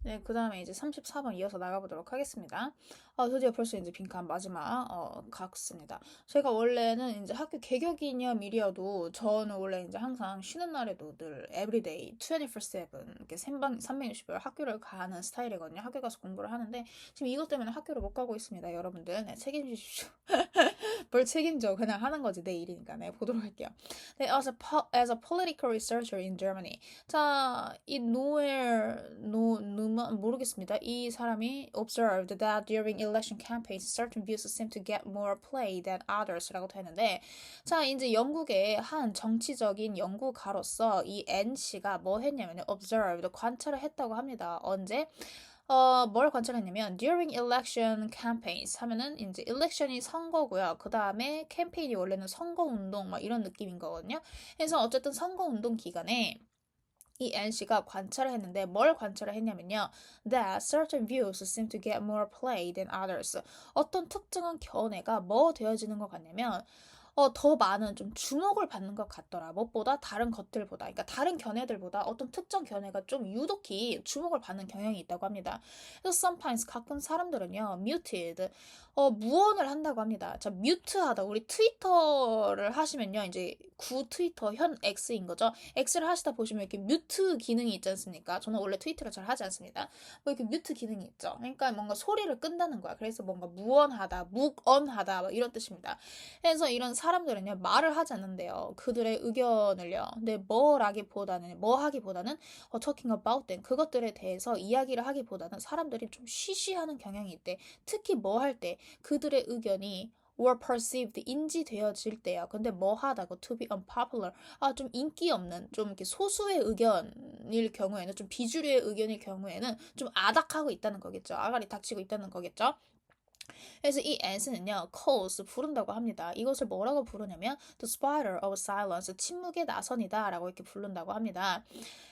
네, 그 다음에 이제 34번 이어서 나가보도록 하겠습니다. 드디어 벌써 이제 빈칸 마지막, 갔습니다. 제가 원래는 이제 학교 개교 기념일이어도 저는 원래 이제 항상 쉬는 날에도 늘 everyday 24/7 이렇게 360일 학교를 가는 스타일이거든요. 학교 가서 공부를 하는데 지금 이것 때문에 학교를 못 가고 있습니다. 여러분들. 네, 책임지십시오. 뭘 책임져. 그냥 하는 거지. 내 일이니까. 네, 보도록 할게요. 네, as a political researcher in Germany. 자, 이 누만 모르겠습니다. 이 사람이 observed that during election campaigns, certain views seem to get more play than others라고 되는데, 자, 이제 영국의 한 정치적인 연구가로서 이 N 씨가 뭐 했냐면 observed 관찰을 했다고 합니다. 언제? 뭘 관찰했냐면 during election campaigns 하면은 이제 election이 선거고요. 그 다음에 캠페인이 원래는 선거운동 막 이런 느낌인 거거든요. 그래서 어쨌든 선거운동 기간에 이 NC가 관찰을 했는데 뭘 관찰을 했냐면요. That certain views seem to get more play than others. 어떤 특정한 견해가 뭐 되어지는 것 같냐면 더 많은 좀 주목을 받는 것 같더라. 무엇보다 다른 것들보다, 그러니까 다른 견해들보다 어떤 특정 견해가 좀 유독히 주목을 받는 경향이 있다고 합니다. 그래서 sometimes 가끔 사람들은요, muted, 무언을 한다고 합니다. 자, 뮤트하다. 우리 트위터를 하시면요, 이제 구 트위터 현 X인 거죠. X를 하시다 보시면 이렇게 뮤트 기능이 있지 않습니까? 저는 원래 트위터를 잘 하지 않습니다. 뭐 이렇게 뮤트 기능이 있죠. 그러니까 뭔가 소리를 끈다는 거야. 그래서 뭔가 무언하다, 묵언하다, 뭐 이런 뜻입니다. 그래서 이런 사람들은요, 말을 하지 않는데요. 그들의 의견을요. 근데 뭐 하기보다는, talking about them. 그것들에 대해서 이야기를 하기보다는 사람들이 좀 쉬쉬하는 경향이 있대. 특히 뭐 할 때, 그들의 의견이 were perceived 인지되어질 때야. 근데 뭐 하다고 to be unpopular 좀 인기 없는 좀 이렇게 소수의 의견일 경우에는 좀 비주류의 의견일 경우에는 좀 아닥하고 있다는 거겠죠. 아가리 닥치고 있다는 거겠죠. 그래서 이 앤스는요, calls 부른다고 합니다. 이것을 뭐라고 부르냐면 the spider of silence 침묵의 나선이다라고 이렇게 부른다고 합니다.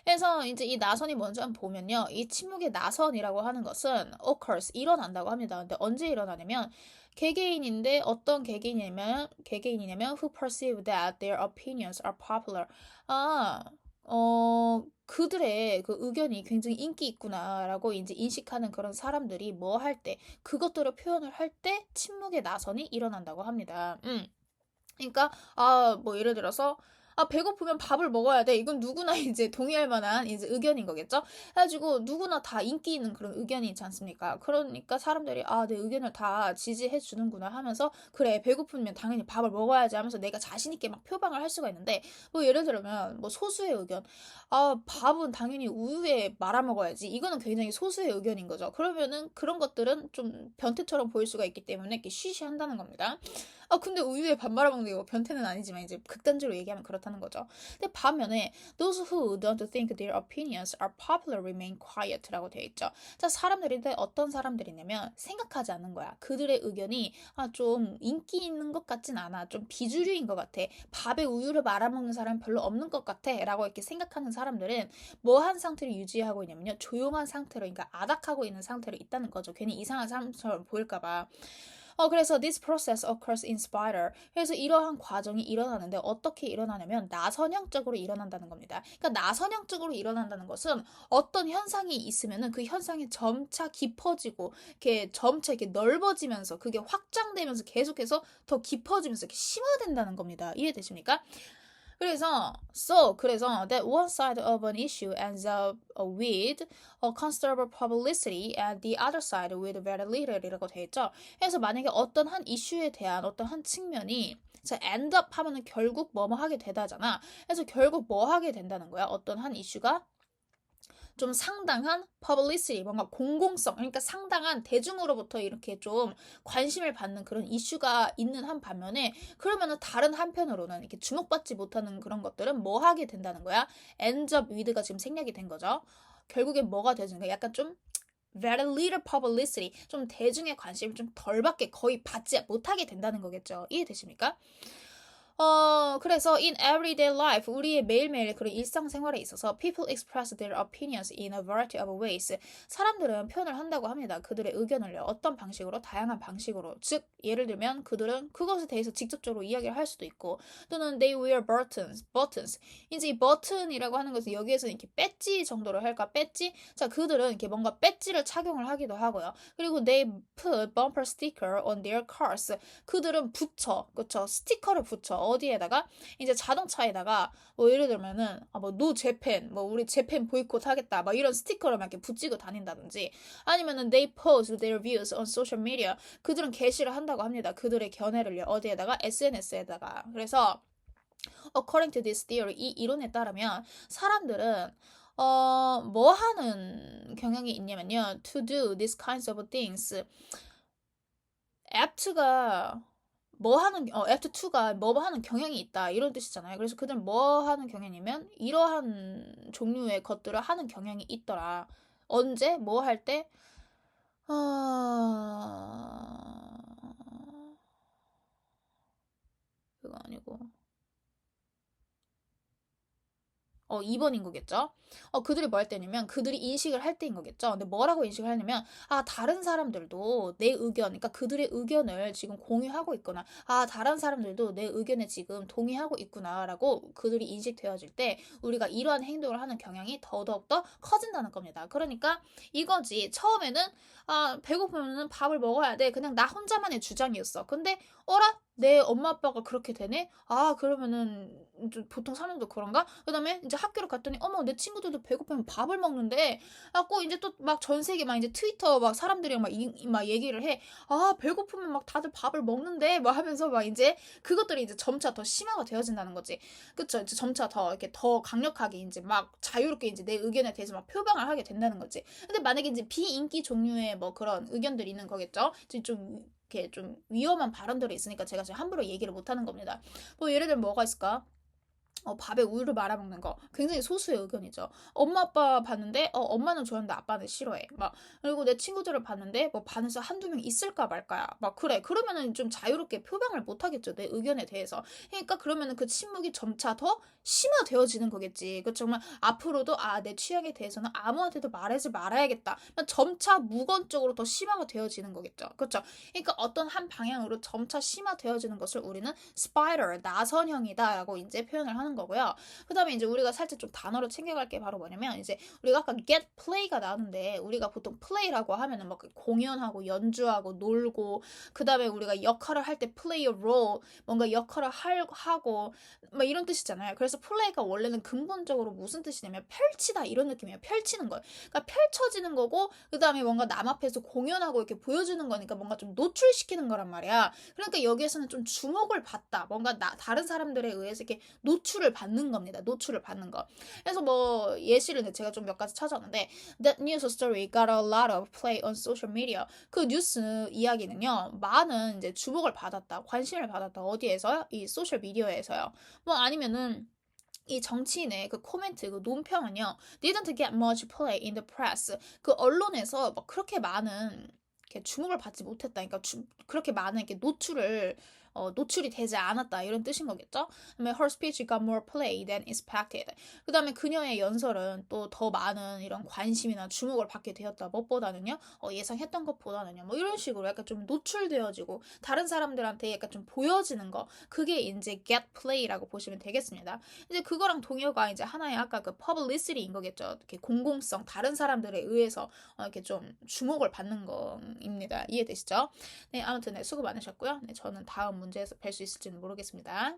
그래서 이제 이 나선이 뭔지 한번 보면요, 이 침묵의 나선이라고 하는 것은 occurs 일어난다고 합니다. 근데 언제 일어나냐면 개개인인데 어떤 개개인이냐면 who perceive that their opinions are popular. 아, 그들의 그 의견이 굉장히 인기 있구나라고 이제 인식하는 그런 사람들이 뭐 할 때, 그것들을 표현을 할 때 침묵의 나선이 일어난다고 합니다. 그러니까 뭐 예를 들어서 배고프면 밥을 먹어야 돼. 이건 누구나 이제 동의할 만한 이제 의견인 거겠죠? 해가지고 누구나 다 인기 있는 그런 의견이 있지 않습니까? 그러니까 사람들이 내 의견을 다 지지해 주는구나 하면서 그래 배고프면 당연히 밥을 먹어야지 하면서 내가 자신 있게 막 표방을 할 수가 있는데 뭐 예를 들면 뭐 소수의 의견 밥은 당연히 우유에 말아 먹어야지. 이거는 굉장히 소수의 의견인 거죠. 그러면은 그런 것들은 좀 변태처럼 보일 수가 있기 때문에 이렇게 쉬쉬한다는 겁니다. 근데 우유에 밥 말아 먹는 게 뭐 변태는 아니지만 이제 극단적으로 얘기하면 그렇다는 거죠. 근데 반면에 those who don't think their opinions are popular remain quiet라고 되어 있죠. 자, 사람들인데 어떤 사람들이냐면 생각하지 않는 거야. 그들의 의견이 좀 인기 있는 것 같진 않아. 좀 비주류인 것 같아. 밥에 우유를 말아 먹는 사람 별로 없는 것 같아. 라고 이렇게 생각하는 사람들은 뭐 한 상태를 유지하고 있냐면요. 조용한 상태로, 그러니까 아닥하고 있는 상태로 있다는 거죠. 괜히 이상한 사람처럼 보일까봐. 그래서 this process occurs in spider. 그래서 이러한 과정이 일어나는데 어떻게 일어나냐면 나선형적으로 일어난다는 겁니다. 그러니까 나선형적으로 일어난다는 것은 어떤 현상이 있으면은 그 현상이 점차 깊어지고 이렇게 점차 이렇게 넓어지면서 그게 확장되면서 계속해서 더 깊어지면서 이렇게 심화된다는 겁니다. 이해되십니까? 그래서 that one side of an issue ends up with a considerable publicity and the other side with very little이라고 돼 있죠. 그래서 만약에 어떤 한 이슈에 대한 어떤 한 측면이 자, end up 하면은 결국 뭐뭐 하게 되다잖아. 그래서 결국 뭐 하게 된다는 거야? 어떤 한 이슈가 좀 상당한 publicity, 뭔가 공공성, 그러니까 상당한 대중으로부터 이렇게 좀 관심을 받는 그런 이슈가 있는 한 반면에 그러면은 다른 한편으로는 이렇게 주목받지 못하는 그런 것들은 뭐 하게 된다는 거야? ends up with가 지금 생략이 된 거죠. 결국에 뭐가 되는가? 약간 좀 very little publicity, 좀 대중의 관심을 좀 덜 받게 거의 받지 못하게 된다는 거겠죠. 이해되십니까? 그래서 in everyday life, 우리의 매일매일 그런 일상생활에 있어서 people express their opinions in a variety of ways. 사람들은 표현을 한다고 합니다. 그들의 의견을요. 어떤 방식으로? 다양한 방식으로. 즉, 예를 들면 그들은 그것에 대해서 직접적으로 이야기를 할 수도 있고 또는 they wear buttons. 이제 이 버튼이라고 하는 것은 여기에서는 이렇게 배지 정도로 할까? 배지? 자, 그들은 이렇게 뭔가 배지를 착용을 하기도 하고요. 그리고 they put bumper sticker on their cars. 그들은 붙여, 그쵸? 스티커를 붙여. 어디에다가? 이제 자동차에다가 뭐 예를 들면은 뭐 노 재팬, 뭐 우리 재팬 보이콧 하겠다, 막 이런 스티커를 막 이렇게 붙이고 다닌다든지 아니면은 they post their views on social media. 그들은 게시를 한다고 합니다. 그들의 견해를요. 어디에다가? SNS에다가. 그래서 according to this theory, 이 이론에 따르면 사람들은 뭐 하는 경향이 있냐면요. to do these kinds of things. apt가 apt to가 뭐 하는 경향이 있다 이런 뜻이잖아요. 그래서 그들은 뭐 하는 경향이면 이러한 종류의 것들을 하는 경향이 있더라. 언제? 뭐 할 때? 어... 그거 아니고 2번인 거겠죠? 그들이 뭐 할 때냐면 그들이 인식을 할 때인 거겠죠? 근데 뭐라고 인식을 하냐면 다른 사람들도 내 의견, 그러니까 그들의 의견을 지금 공유하고 있구나. 다른 사람들도 내 의견에 지금 동의하고 있구나라고 그들이 인식되어질 때 우리가 이러한 행동을 하는 경향이 더더욱더 커진다는 겁니다. 그러니까 이거지. 처음에는 배고프면 밥을 먹어야 돼. 그냥 나 혼자만의 주장이었어. 근데 어라? 내 엄마 아빠가 그렇게 되네? 그러면은 보통 사람도 그런가? 그 다음에 이제 학교를 갔더니 어머 내 친구들도 배고프면 밥을 먹는데 꼭 이제 또 막 전 세계 막 이제 트위터 막 사람들이랑 막 얘기를 해. 배고프면 막 다들 밥을 먹는데 막 하면서 막 이제 그것들이 이제 점차 더 심화가 되어진다는 거지. 그쵸? 이제 점차 더 이렇게 더 강력하게 이제 막 자유롭게 이제 내 의견에 대해서 막 표방을 하게 된다는 거지. 근데 만약에 이제 비인기 종류의 뭐 그런 의견들이 있는 거겠죠? 좀 이렇게 좀 위험한 발언들이 있으니까 제가 지금 함부로 얘기를 못 하는 겁니다. 뭐 예를 들면 뭐가 있을까? 밥에 우유를 말아먹는 거 굉장히 소수의 의견이죠. 엄마 아빠 봤는데 엄마는 좋아하는데 아빠는 싫어해. 막 그리고 내 친구들을 봤는데 뭐 반에서 한두 명 있을까 말까야. 막 그래. 그러면은 좀 자유롭게 표방을 못 하겠죠. 내 의견에 대해서. 그러니까 그러면은 그 침묵이 점차 더 심화되어지는 거겠지. 그 정말 앞으로도 내 취향에 대해서는 아무한테도 말하지 말아야겠다. 점차 무건적으로 더 심화가 되어지는 거겠죠. 그렇죠? 그러니까 어떤 한 방향으로 점차 심화되어지는 것을 우리는 spider 나선형이다라고 이제 표현을 하는 거고요. 그 다음에 이제 우리가 살짝 좀 단어로 챙겨갈 게 바로 뭐냐면 이제 우리가 아까 get play가 나왔는데 우리가 보통 play라고 하면은 막 공연하고 연주하고 놀고 그 다음에 우리가 역할을 할 때 play a role 뭔가 역할을 하고 막 이런 뜻이잖아요. 그래서 play가 원래는 근본적으로 무슨 뜻이냐면 펼치다 이런 느낌이에요. 펼치는 거예요. 그러니까 펼쳐지는 거고 그 다음에 뭔가 남 앞에서 공연하고 이렇게 보여주는 거니까 뭔가 좀 노출시키는 거란 말이야. 그러니까 여기에서는 좀 주목을 받다. 뭔가 다른 사람들에 의해서 이렇게 노출을 받는 겁니다. 노출을 받는 거. 그래서 뭐 예시를 제가 좀 몇 가지 찾았는데 That news story got a lot of play on social media. 그 뉴스 이야기는요. 많은 이제 주목을 받았다. 관심을 받았다. 어디에서요? 이 소셜 미디어에서요. 뭐 아니면은 이 정치인의 그 코멘트, 그 논평은요, didn't get much play in the press. 그 언론에서 막 그렇게 많은 이렇게 주목을 받지 못했다. 그러니까 그렇게 많은 이렇게 노출이 되지 않았다 이런 뜻인 거겠죠. 그다음에 her speech got more play than expected. 그다음에 그녀의 연설은 또 더 많은 이런 관심이나 주목을 받게 되었다. 무엇보다는요, 예상했던 것보다는요, 뭐 이런 식으로 약간 좀 노출되어지고 다른 사람들한테 약간 좀 보여지는 거, 그게 이제 get play라고 보시면 되겠습니다. 이제 그거랑 동요가 이제 하나의 아까 그 publicity인 거겠죠. 이렇게 공공성, 다른 사람들에 의해서 이렇게 좀 주목을 받는 거입니다. 이해되시죠? 네, 아무튼 네, 수고 많으셨고요. 네, 저는 다음 문제에서 뵐 수 있을지는 모르겠습니다.